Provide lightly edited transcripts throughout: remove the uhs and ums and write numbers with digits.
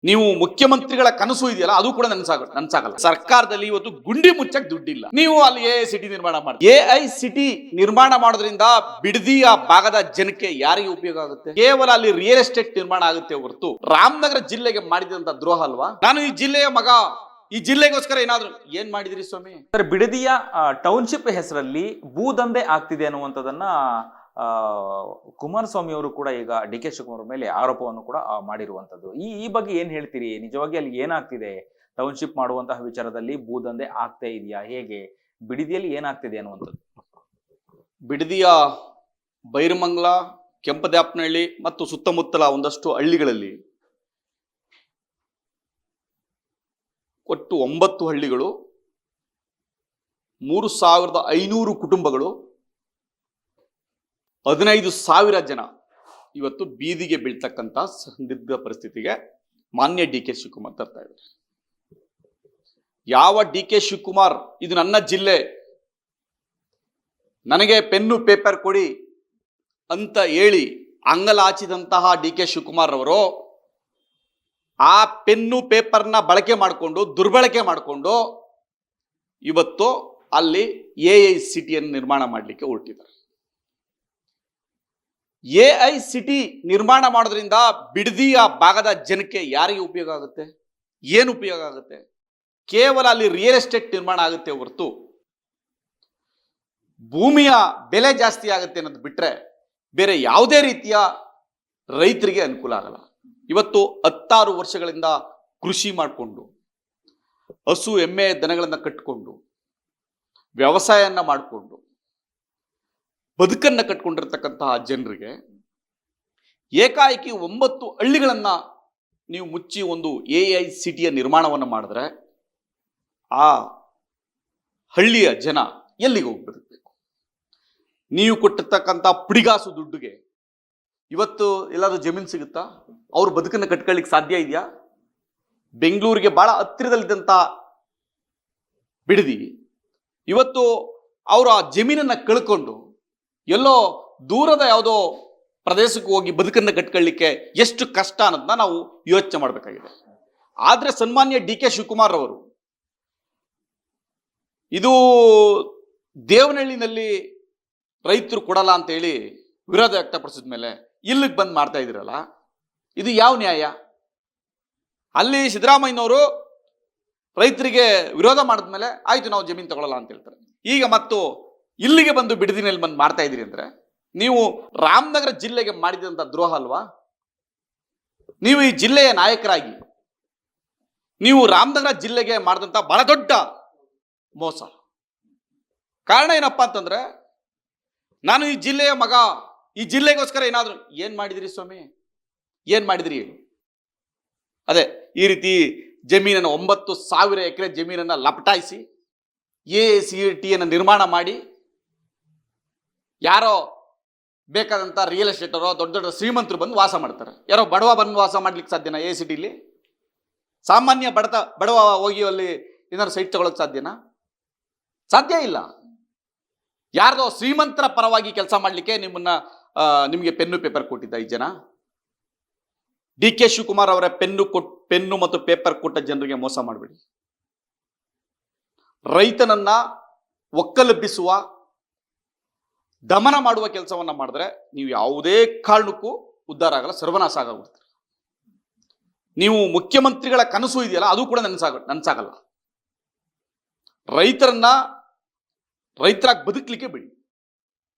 ನೀವು ಮುಖ್ಯಮಂತ್ರಿಗಳ ಕನಸು ಇದೆಯಲ್ಲ ಅದು ಕೂಡ ನನ್ಸಾಗಲ್ಲ. ಸರ್ಕಾರದಲ್ಲಿ ಇವತ್ತು ಗುಂಡಿ ಮುಚ್ಚಕ್ ದುಡ್ಡಿಲ್ಲ. ನೀವು ಅಲ್ಲಿ ಎಐ ಸಿಟಿ ನಿರ್ಮಾಣ ಮಾಡಿ, ಎಐ ಸಿಟಿ ನಿರ್ಮಾಣ ಮಾಡೋದ್ರಿಂದ ಬಿಡದಿಯ ಭಾಗದ ಜನಕ್ಕೆ ಯಾರಿಗೆ ಉಪಯೋಗ ಆಗುತ್ತೆ? ಕೇವಲ ಅಲ್ಲಿ ರಿಯಲ್ ಎಸ್ಟೇಟ್ ನಿರ್ಮಾಣ ಆಗುತ್ತೆ ಹೊರತು ರಾಮನಗರ ಜಿಲ್ಲೆಗೆ ಮಾಡಿದಂತ ದ್ರೋಹ ಅಲ್ವಾ? ನಾನು ಈ ಜಿಲ್ಲೆಯ ಮಗ, ಈ ಜಿಲ್ಲೆಗೋಸ್ಕರ ಏನಾದ್ರು ಏನ್ ಮಾಡಿದ್ರಿ ಸ್ವಾಮಿ? ಸರ್, ಬಿಡದಿಯ ಟೌನ್ಶಿಪ್ ಹೆಸರಲ್ಲಿ ಭೂದಂಧೆ ಆಗ್ತಿದೆ ಅನ್ನುವಂಥದ್ದನ್ನ ಕುಮಾರಸ್ವಾಮಿ ಅವರು ಕೂಡ ಈಗ ಡಿ ಕೆ ಶಿವಕುಮಾರ್ ಮೇಲೆ ಆರೋಪವನ್ನು ಕೂಡ ಮಾಡಿರುವಂತದ್ದು. ಈ ಬಗ್ಗೆ ಏನ್ ಹೇಳ್ತೀರಿ? ನಿಜವಾಗಿ ಅಲ್ಲಿ ಏನಾಗ್ತಿದೆ? ಟೌನ್ಶಿಪ್ ಮಾಡುವಂತಹ ವಿಚಾರದಲ್ಲಿ ಭೂದಂಧೆ ಆಗ್ತಾ ಇದೆಯಾ? ಹೇಗೆ ಬಿಡದಿಯಲ್ಲಿ ಏನಾಗ್ತಿದೆ ಅನ್ನುವಂಥದ್ದು? ಬಿಡದಿಯ ಬೈರಮಂಗಲ, ಕೆಂಪದ್ಯಾಪನಹಳ್ಳಿ ಮತ್ತು ಸುತ್ತಮುತ್ತಲ ಒಂದಷ್ಟು ಹಳ್ಳಿಗಳಲ್ಲಿ ಒಟ್ಟು 9 ಹಳ್ಳಿಗಳು, 3500 ಕುಟುಂಬಗಳು, 15,000 ಜನ ಇವತ್ತು ಬೀದಿಗೆ ಬೀಳ್ತಕ್ಕಂಥ ಸಂದಿಗ್ಧ ಪರಿಸ್ಥಿತಿಗೆ ಮಾನ್ಯ ಡಿ ಕೆ ಶಿವಕುಮಾರ್ ತರ್ತಾ ಇದ್ದಾರೆ. ಯಾವ ಡಿ ಕೆ ಶಿವಕುಮಾರ್ ಇದು ನನ್ನ ಜಿಲ್ಲೆ, ನನಗೆ ಪೆನ್ನು ಪೇಪರ್ ಕೊಡಿ ಅಂತ ಹೇಳಿ ಅಂಗಲಾಚಿದಂತಹ ಡಿ ಕೆ ಶಿವಕುಮಾರ್ ಅವರು ಆ ಪೆನ್ನು ಪೇಪರ್ನ ಬಳಕೆ ಮಾಡಿಕೊಂಡು, ದುರ್ಬಳಕೆ ಮಾಡಿಕೊಂಡು ಇವತ್ತು ಅಲ್ಲಿ ಎಐ ಸಿಟಿಯನ್ನು ನಿರ್ಮಾಣ ಮಾಡಲಿಕ್ಕೆ ಹೊರಟಿದ್ದಾರೆ. ಎಐ ಸಿಟಿ ನಿರ್ಮಾಣ ಮಾಡೋದ್ರಿಂದ ಬಿಡದಿಯ ಭಾಗದ ಜನಕ್ಕೆ ಯಾರಿಗೆ ಉಪಯೋಗ ಆಗುತ್ತೆ? ಏನು ಉಪಯೋಗ ಆಗುತ್ತೆ? ಕೇವಲ ಅಲ್ಲಿ ರಿಯಲ್ ಎಸ್ಟೇಟ್ ನಿರ್ಮಾಣ ಆಗುತ್ತೆ ಹೊರತು ಭೂಮಿಯ ಬೆಲೆ ಜಾಸ್ತಿ ಆಗುತ್ತೆ ಅನ್ನೋದು ಬಿಟ್ರೆ ಬೇರೆ ಯಾವುದೇ ರೀತಿಯ ರೈತರಿಗೆ ಅನುಕೂಲ ಆಗಲ್ಲ. ಇವತ್ತು 16 ವರ್ಷಗಳಿಂದ ಕೃಷಿ ಮಾಡಿಕೊಂಡು, ಹಸು ಎಮ್ಮೆ ದನಗಳನ್ನು ಕಟ್ಟಿಕೊಂಡು, ವ್ಯವಸಾಯನ ಮಾಡಿಕೊಂಡು ಬದುಕನ್ನು ಕಟ್ಕೊಂಡಿರ್ತಕ್ಕಂತಹ ಜನರಿಗೆ ಏಕಾಏಕಿ 9 ಹಳ್ಳಿಗಳನ್ನ ನೀವು ಮುಚ್ಚಿ ಒಂದು ಎಐ ಸಿಟಿಯ ನಿರ್ಮಾಣವನ್ನು ಮಾಡಿದ್ರೆ ಆ ಹಳ್ಳಿಯ ಜನ ಎಲ್ಲಿಗೆ ಹೋಗಿ ಬದುಕಬೇಕು? ನೀವು ಕೊಟ್ಟಿರ್ತಕ್ಕಂಥ ಪುಡಿಗಾಸು ದುಡ್ಡುಗೆ ಇವತ್ತು ಎಲ್ಲಾದ್ರೂ ಜಮೀನು ಸಿಗುತ್ತಾ? ಅವ್ರ ಬದುಕನ್ನು ಕಟ್ಕೊಳ್ಳಿಕ್ಕೆ ಸಾಧ್ಯ ಇದೆಯಾ? ಬೆಂಗಳೂರಿಗೆ ಬಹಳ ಹತ್ತಿರದಲ್ಲಿದ್ದಂಥ ಬಿಡದಿ ಇವತ್ತು ಅವರು ಆ ಜಮೀನನ್ನು ಕಳ್ಕೊಂಡು ಎಲ್ಲೋ ದೂರದ ಯಾವುದೋ ಪ್ರದೇಶಕ್ಕೆ ಹೋಗಿ ಬದುಕನ್ನು ಕಟ್ಕೊಳ್ಳಿಕ್ಕೆ ಎಷ್ಟು ಕಷ್ಟ ಅನ್ನೋದನ್ನ ನಾವು ಯೋಚನೆ ಮಾಡಬೇಕಾಗಿದೆ. ಆದರೆ ಸನ್ಮಾನ್ಯ ಡಿ ಕೆ ಶಿವಕುಮಾರ್ ಅವರು ಇದು ದೇವನಹಳ್ಳಿನಲ್ಲಿ ರೈತರು ಕೊಡಲ್ಲ ಅಂತ ಹೇಳಿ ವಿರೋಧ ವ್ಯಕ್ತಪಡಿಸಿದ ಮೇಲೆ ಇಲ್ಲಿಗೆ ಬಂದು ಮಾಡ್ತಾ ಇದ್ದೀರಲ್ಲ, ಇದು ಯಾವ ನ್ಯಾಯ? ಅಲ್ಲಿ ಸಿದ್ದರಾಮಯ್ಯನವರು ರೈತರಿಗೆ ವಿರೋಧ ಮಾಡಿದ್ಮೇಲೆ ಆಯ್ತು ನಾವು ಜಮೀನು ತಗೊಳ್ಳಲ್ಲ ಅಂತ ಹೇಳ್ತಾರೆ. ಈಗ ಮತ್ತು ಇಲ್ಲಿಗೆ ಬಂದು ಬಿಡದಿನಲ್ಲಿ ಬಂದು ಮಾಡ್ತಾ ಇದ್ದೀರಿ ಅಂದ್ರೆ ನೀವು ರಾಮನಗರ ಜಿಲ್ಲೆಗೆ ಮಾಡಿದಂಥ ದ್ರೋಹ ಅಲ್ವಾ? ನೀವು ಈ ಜಿಲ್ಲೆಯ ನಾಯಕರಾಗಿ ನೀವು ರಾಮನಗರ ಜಿಲ್ಲೆಗೆ ಮಾಡಿದಂಥ ಬಹಳ ದೊಡ್ಡ ಮೋಸ. ಕಾರಣ ಏನಪ್ಪಾ ಅಂತಂದ್ರೆ, ನಾನು ಈ ಜಿಲ್ಲೆಯ ಮಗ, ಈ ಜಿಲ್ಲೆಗೋಸ್ಕರ ಏನಾದ್ರು ಏನ್ ಮಾಡಿದಿರಿ ಸ್ವಾಮಿ? ಏನ್ ಮಾಡಿದಿರಿ? ಅದೇ ಈ ರೀತಿ ಜಮೀನನ್ನು 9,000 ಎಕರೆ ಜಮೀನನ್ನು ಲಪಟಾಯಿಸಿ ಎಸಿಟಿಯನ್ನು ನಿರ್ಮಾಣ ಮಾಡಿ ಯಾರೋ ಬೇಕಾದಂಥ ರಿಯಲ್ ಎಸ್ಟೇಟರೋ ದೊಡ್ಡ ದೊಡ್ಡ ಶ್ರೀಮಂತರು ಬಂದು ವಾಸ ಮಾಡ್ತಾರೆ. ಯಾರೋ ಬಡವ ಬಂದು ವಾಸ ಮಾಡ್ಲಿಕ್ಕೆ ಸಾಧ್ಯನಾ? ಎ ಸಿಟಿಲಿ ಸಾಮಾನ್ಯ ಬಡವ ಹೋಗಿ ಅಲ್ಲಿ ಏನಾದ್ರು ಸೈಟ್ ತಗೊಳಕ್ ಸಾಧ್ಯನಾ? ಸಾಧ್ಯ ಇಲ್ಲ. ಯಾರ್ದೋ ಶ್ರೀಮಂತರ ಪರವಾಗಿ ಕೆಲಸ ಮಾಡಲಿಕ್ಕೆ ನಿಮಗೆ ಪೆನ್ನು ಪೇಪರ್ ಕೊಟ್ಟಿದ್ದ ಈ ಜನ? ಡಿ ಕೆ ಶಿವಕುಮಾರ್ ಅವರ ಪೆನ್ನು ಮತ್ತು ಪೇಪರ್ ಕೊಟ್ಟ ಜನರಿಗೆ ಮೋಸ ಮಾಡಬೇಡಿ. ರೈತನನ್ನ ಒಕ್ಕಲೆಬ್ಬಿಸುವ, ದಮನ ಮಾಡುವ ಕೆಲಸವನ್ನ ಮಾಡಿದ್ರೆ ನೀವು ಯಾವುದೇ ಕಾರಣಕ್ಕೂ ಉದ್ಧಾರ ಆಗಲ್ಲ, ಸರ್ವನಾಶ ಆಗೋಗ್ಬಿಡ್ತೀರಿ. ನೀವು ಮುಖ್ಯಮಂತ್ರಿಗಳ ಕನಸು ಇದೆಯಲ್ಲ ಅದು ಕೂಡ ನನ್ಸಾಗಲ್ಲ. ರೈತರಾಗಿ ಬದುಕಲಿಕ್ಕೆ ಬಿಡಿ.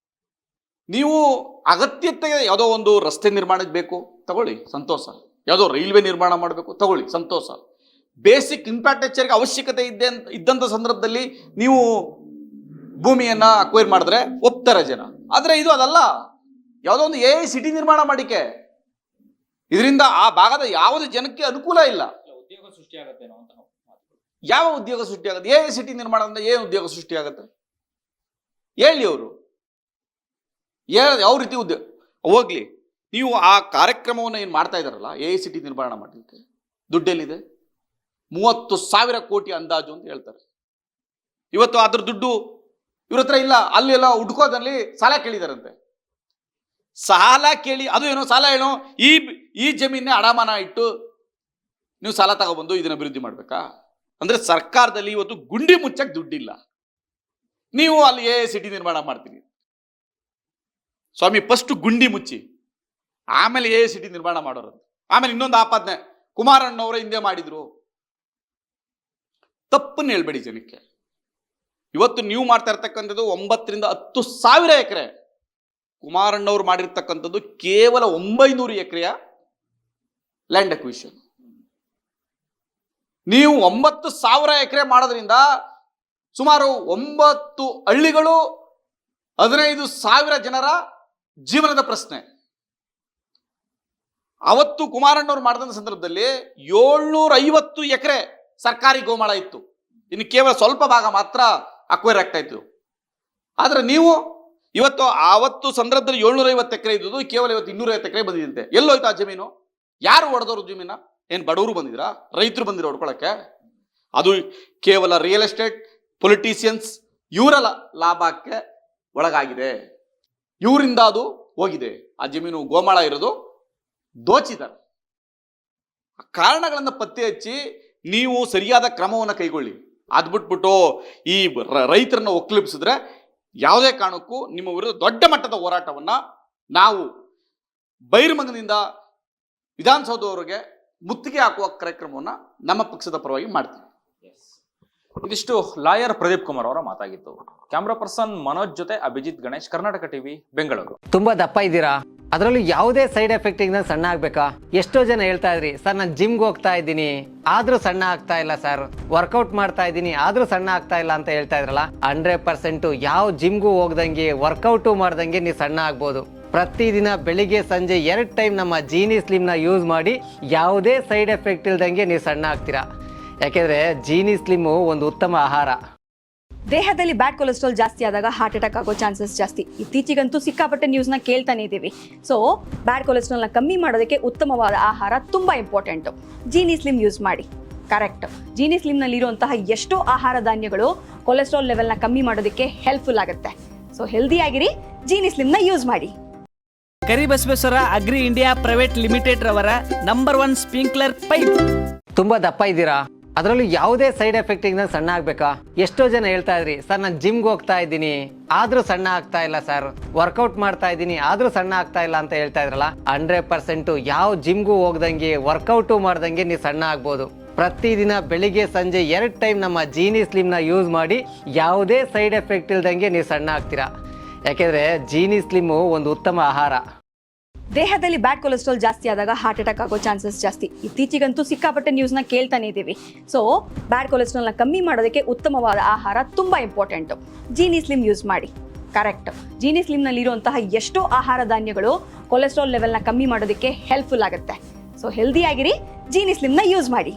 ನೀವು ಅಗತ್ಯತೆಗೆ ಯಾವುದೋ ಒಂದು ರಸ್ತೆ ನಿರ್ಮಾಣಕ್ಕೆ ಬೇಕು ತಗೊಳ್ಳಿ, ಸಂತೋಷ. ಯಾವುದೋ ರೈಲ್ವೆ ನಿರ್ಮಾಣ ಮಾಡಬೇಕು ತಗೊಳ್ಳಿ, ಸಂತೋಷ. ಬೇಸಿಕ್ ಇನ್ಫ್ರಾಸ್ಟ್ರಕ್ಚರ್ಗೆ ಅವಶ್ಯಕತೆ ಇದ್ದಂಥ ಸಂದರ್ಭದಲ್ಲಿ ನೀವು ಭೂಮಿಯನ್ನ ಅಕ್ವೈರ್ ಮಾಡಿದ್ರೆ ಒಪ್ತಾರೆ ಜನ. ಆದರೆ ಇದು ಅದಲ್ಲ. ಯಾವುದೋ ಒಂದು ಎಐ ಸಿಟಿ ನಿರ್ಮಾಣ ಮಾಡಿಕೆ ಇದರಿಂದ ಆ ಭಾಗದ ಯಾವುದೇ ಜನಕ್ಕೆ ಅನುಕೂಲ ಇಲ್ಲ. ಉದ್ಯೋಗ ಸೃಷ್ಟಿಯಾಗುತ್ತೆ. ಯಾವ ಉದ್ಯೋಗ ಸೃಷ್ಟಿಯಾಗುತ್ತೆ? ಎಐ ಸಿಟಿ ನಿರ್ಮಾಣ ಅಂದ್ರೆ ಏನು ಉದ್ಯೋಗ ಸೃಷ್ಟಿಯಾಗುತ್ತೆ ಹೇಳಿ? ಅವರು ಯಾವ ರೀತಿ ಉದ್ಯೋಗ? ಹೋಗ್ಲಿ, ನೀವು ಆ ಕಾರ್ಯಕ್ರಮವನ್ನು ಏನು ಮಾಡ್ತಾ ಇದ್ದಾರಲ್ಲ ಎಐ ಸಿಟಿ ನಿರ್ಮಾಣ ಮಾಡಲಿಕ್ಕೆ, ದುಡ್ಡೆಲ್ಲಿದೆ? 30,000 ಕೋಟಿ ಅಂದಾಜು ಅಂತ ಹೇಳ್ತಾರೆ. ಇವತ್ತು ಅದ್ರ ದುಡ್ಡು ಇವ್ರ ಹತ್ರ ಇಲ್ಲ. ಅಲ್ಲೆಲ್ಲ ಹುಡ್ಕೋದಲ್ಲಿ ಸಾಲ ಕೇಳಿದಾರಂತೆ. ಸಾಲ ಕೇಳಿ, ಅದು ಏನೋ ಸಾಲ ಏನೋ ಈ ಜಮೀನೇ ಅಡಮಾನ ಇಟ್ಟು ನೀವು ಸಾಲ ತಗೊಬಂದು ಇದನ್ನ ಅಭಿವೃದ್ಧಿ ಮಾಡ್ಬೇಕಾ? ಅಂದ್ರೆ ಸರ್ಕಾರದಲ್ಲಿ ಇವತ್ತು ಗುಂಡಿ ಮುಚ್ಚಕ್ಕೆ ದುಡ್ಡಿಲ್ಲ, ನೀವು ಅಲ್ಲಿ ಸಿಟಿ ನಿರ್ಮಾಣ ಮಾಡ್ತೀರಿ. ಸ್ವಾಮಿ ಫಸ್ಟ್ ಗುಂಡಿ ಮುಚ್ಚಿ ಆಮೇಲೆ ಸಿಟಿ ನಿರ್ಮಾಣ ಮಾಡೋರು. ಆಮೇಲೆ ಇನ್ನೊಂದು ಆಪಾದನೆ, ಕುಮಾರಣ್ಣವರ ಹಿಂದೆ ಮಾಡಿದ್ರು. ತಪ್ಪನ್ನು ಹೇಳ್ಬೇಡಿ ಜನಕ್ಕೆ. ಇವತ್ತು ನೀವು ಮಾಡ್ತಾ ಇರ್ತಕ್ಕಂಥದ್ದು 9 ರಿಂದ 10 ಸಾವಿರ ಎಕರೆ, ಕುಮಾರಣ್ಣವ್ರು ಮಾಡಿರ್ತಕ್ಕಂಥದ್ದು ಕೇವಲ 900 ಎಕರೆಯ ಲ್ಯಾಂಡ್ ಅಕ್ವಿಷನ್. ನೀವು 9,000 ಎಕರೆ ಮಾಡೋದ್ರಿಂದ ಸುಮಾರು 9 ಹಳ್ಳಿಗಳು, 15,000 ಜನರ ಜೀವನದ ಪ್ರಶ್ನೆ. ಅವತ್ತು ಕುಮಾರಣ್ಣವ್ರು ಮಾಡಿದಂಥ ಸಂದರ್ಭದಲ್ಲಿ 750 ಎಕರೆ ಸರ್ಕಾರಿ ಗೋಮಾಳ ಇತ್ತು. ಇನ್ನು ಕೇವಲ ಸ್ವಲ್ಪ ಭಾಗ ಮಾತ್ರ ಅಕ್ವೈರ್ ಆಗ್ತಾ ಇತ್ತು. ಆದ್ರೆ ನೀವು ಇವತ್ತು ಆವತ್ತು ಸಂದರ್ಭದಲ್ಲಿ 750 ಎಕರೆ ಇದ್ದು ಕೇವಲ ಇವತ್ತು 250 ಎಕರೆ ಬಂದಿದಂತೆ. ಎಲ್ಲೋಯ್ತು ಆ ಜಮೀನು? ಯಾರು ಹೊಡೆದವರು ಜಮೀನ? ಏನು ಬಡವರು ಬಂದಿದ್ರಾ? ರೈತರು ಬಂದಿರೋ ಹೊಡ್ಕೊಳಕ್ಕೆ? ಅದು ಕೇವಲ ರಿಯಲ್ ಎಸ್ಟೇಟ್ ಪೊಲಿಟಿಷಿಯನ್ಸ್ ಇವರ ಲಾಭಕ್ಕೆ ಒಳಗಾಗಿದೆ. ಇವರಿಂದ ಅದು ಹೋಗಿದೆ. ಆ ಜಮೀನು ಗೋಮಾಳ ಇರೋದು ದೋಚಿದ್ದಾರೆ. ಕಾರಣಗಳನ್ನು ಪತ್ತೆ ಹಚ್ಚಿ ನೀವು ಸರಿಯಾದ ಕ್ರಮವನ್ನು ಕೈಗೊಳ್ಳಿ. ಅದು ಬಿಟ್ಬಿಟ್ಟು ಈ ರೈತರನ್ನ ಒಕ್ಕಲಿಪಿಸಿದ್ರೆ ಯಾವುದೇ ಕಾರಣಕ್ಕೂ ನಿಮ್ಮ ವಿರುದ್ಧ ದೊಡ್ಡ ಮಟ್ಟದ ಹೋರಾಟವನ್ನ ನಾವು ಬೈರ್ಮಂಗನಿಂದ ವಿಧಾನಸೌಧವರೆಗೆ ಮುತ್ತಿಗೆ ಹಾಕುವ ಕಾರ್ಯಕ್ರಮವನ್ನ ನಮ್ಮ ಪಕ್ಷದ ಪರವಾಗಿ ಮಾಡ್ತೀವಿ. ಇದಿಷ್ಟು ಲಾಯರ್ ಪ್ರದೀಪ್ ಕುಮಾರ್ ಅವರ ಮಾತಾಗಿತ್ತು. ಕ್ಯಾಮ್ರಾ ಪರ್ಸನ್ ಮನೋಜ್ ಜೊತೆ ಅಭಿಜಿತ್ ಗಣೇಶ್, ಕರ್ನಾಟಕ ಟಿವಿ, ಬೆಂಗಳೂರು. ತುಂಬಾ ದಪ್ಪ ಇದ್ದೀರಾ, ಅದರಲ್ಲೂ ಯಾವುದೇ ಸೈಡ್ ಎಫೆಕ್ಟ್ ಇಂದ ಸಣ್ಣ ಆಗ್ಬೇಕಾ? ಎಷ್ಟೋ ಜನ ಹೇಳ್ತಾ ಇದ್ರಿ, ಸರ್ ನಾನು ಜಿಮ್ಗೆ ಹೋಗ್ತಾ ಇದ್ದೀನಿ ಆದ್ರೂ ಸಣ್ಣ ಆಗ್ತಾ ಇಲ್ಲ ಸರ್, ವರ್ಕೌಟ್ ಮಾಡ್ತಾ ಇದ್ದೀನಿ ಆದ್ರೂ ಸಣ್ಣ ಆಗ್ತಾ ಇಲ್ಲ ಅಂತ ಹೇಳ್ತಾ ಇದ್ರಲ್ಲ. 100% ಯಾವ ಜಿಮ್ಗೂ ಹೋಗ್ದಂಗೆ ವರ್ಕೌಟು ಮಾಡ್ದಂಗೆ ನೀವು ಸಣ್ಣ ಆಗ್ಬೋದು. ಪ್ರತಿದಿನ ಬೆಳಿಗ್ಗೆ ಸಂಜೆ 2 ಟೈಮ್ ನಮ್ಮ ಜೀನಿ ಸ್ಲಿಮ್ನ ಯೂಸ್ ಮಾಡಿ ಯಾವುದೇ ಸೈಡ್ ಎಫೆಕ್ಟ್ ಇಲ್ದಂಗೆ ನೀವು ಸಣ್ಣ ಆಗ್ತೀರಾ. ಯಾಕೆಂದ್ರೆ ಜೀನಿ ಸ್ಲಿಮ್ ಒಂದು ಉತ್ತಮ ಆಹಾರ. ದೇಹದಲ್ಲಿ ಬ್ಯಾಡ್ ಕೊಲೆಸ್ಟ್ರಾಲ್ ಜಾಸ್ತಿ ಆದಾಗ ಹಾರ್ಟ್ ಅಟ್ಯಾಕ್ ಆಗೋ ಚಾನ್ಸಸ್ ಜಾಸ್ತಿ. ಇತ್ತೀಚೆಗಂತೂ ಸಿಕ್ಕಾಪಟ್ಟೆ ನ್ಯೂಸ್ನ ಕೇಳ್ತಾನೆ ಇದ್ದೀವಿ. ಸೊ ಬ್ಯಾಡ್ ಕೊಲೆಸ್ಟ್ರಾಲ್ನ ಕಮ್ಮಿ ಮಾಡೋದಕ್ಕೆ ಉತ್ತಮವಾದ ಆಹಾರ ತುಂಬ ಇಂಪಾರ್ಟೆಂಟು. ಜೀನಿ ಸ್ಲಿಮ್ ಯೂಸ್ ಮಾಡಿ. ಕರೆಕ್ಟ್, ಜೀನಿ ಸ್ಲಿಮ್ನಲ್ಲಿರುವಂತಹ ಎಷ್ಟೋ ಆಹಾರ ಧಾನ್ಯಗಳು ಕೊಲೆಸ್ಟ್ರಾಲ್ ಲೆವೆಲ್ನ ಕಮ್ಮಿ ಮಾಡೋದಕ್ಕೆ ಹೆಲ್ಪ್ಫುಲ್ ಆಗುತ್ತೆ. ಸೊ ಹೆಲ್ದಿಯಾಗಿರಿ, ಜೀನಿ ಸ್ಲಿಮ್ನ ಯೂಸ್ ಮಾಡಿ. Karibasaveshwara agri India private limited ರವರ ನಂಬರ್ 1 ಸ್ಪ್ರಿಂಕ್ಲರ್ ಪೈಪ್. ತುಂಬಾ ದಪ್ಪ ಇದ್ದೀರಾ, ಅದರಲ್ಲೂ ಯಾವುದೇ ಸೈಡ್ ಎಫೆಕ್ಟ್ ಇಂದ ಸಣ್ಣ ಆಗ್ಬೇಕಾ? ಎಷ್ಟೋ ಜನ ಹೇಳ್ತಾ ಇದ್ರಿ, ಸರ್ ನಾನು ಜಿಮ್ಗೆ ಹೋಗ್ತಾ ಇದ್ದೀನಿ ಆದ್ರೂ ಸಣ್ಣ ಆಗ್ತಾ ಇಲ್ಲ ಸರ್, ವರ್ಕೌಟ್ ಮಾಡ್ತಾ ಇದ್ದೀನಿ ಆದ್ರೂ ಸಣ್ಣ ಆಗ್ತಾ ಇಲ್ಲ ಅಂತ ಹೇಳ್ತಾ ಇದ್ರಲ್ಲ. 100% ಯಾವ ಜಿಮ್ಗೂ ಹೋಗ್ದಂಗೆ ವರ್ಕೌಟು ಮಾಡ್ದಂಗೆ ನೀವು ಸಣ್ಣ ಆಗ್ಬೋದು. ಪ್ರತಿದಿನ ಬೆಳಿಗ್ಗೆ ಸಂಜೆ 2 ಟೈಮ್ ನಮ್ಮ ಜೀನಿ ಸ್ಲಿಮ್ನ ಯೂಸ್ ಮಾಡಿ ಯಾವುದೇ ಸೈಡ್ ಎಫೆಕ್ಟ್ ಇಲ್ದಂಗೆ ನೀವು ಸಣ್ಣ ಆಗ್ತೀರಾ. ಯಾಕೆಂದ್ರೆ ಜೀನಿ ಸ್ಲಿಮ್ ಒಂದು ಉತ್ತಮ ಆಹಾರ. ದೇಹದಲ್ಲಿ ಬ್ಯಾಡ್ ಕೊಲೆಸ್ಟ್ರಾಲ್ ಜಾಸ್ತಿ ಆದಾಗ ಹಾರ್ಟ್ ಅಟ್ಯಾಕ್ ಆಗೋ ಚಾನ್ಸಸ್ ಜಾಸ್ತಿ. ಇತ್ತೀಚೆಗಂತೂ ಸಿಕ್ಕಾಪಟ್ಟೆ ನ್ಯೂಸ್ನ ಕೇಳ್ತಾನೆ ಇದ್ದೀವಿ. ಸೊ ಬ್ಯಾಡ್ ಕೊಲೆಸ್ಟ್ರಾಲ್ನ ಕಮ್ಮಿ ಮಾಡೋದಕ್ಕೆ ಉತ್ತಮವಾದ ಆಹಾರ ತುಂಬ ಇಂಪಾರ್ಟೆಂಟು. ಜೀನಿ ಸ್ಲಿಮ್ ಯೂಸ್ ಮಾಡಿ. ಕರೆಕ್ಟ್, ಜೀನಿ ಸ್ಲಿಮ್ನಲ್ಲಿರುವಂತಹ ಎಷ್ಟೋ ಆಹಾರ ಧಾನ್ಯಗಳು ಕೊಲೆಸ್ಟ್ರಾಲ್ ಲೆವೆಲ್ನ ಕಮ್ಮಿ ಮಾಡೋದಕ್ಕೆ ಹೆಲ್ಪ್ಫುಲ್ ಆಗುತ್ತೆ. ಸೊ ಹೆಲ್ದಿಯಾಗಿರಿ, ಜೀನಿ ಸ್ಲಿಮ್ನ ಯೂಸ್ ಮಾಡಿ.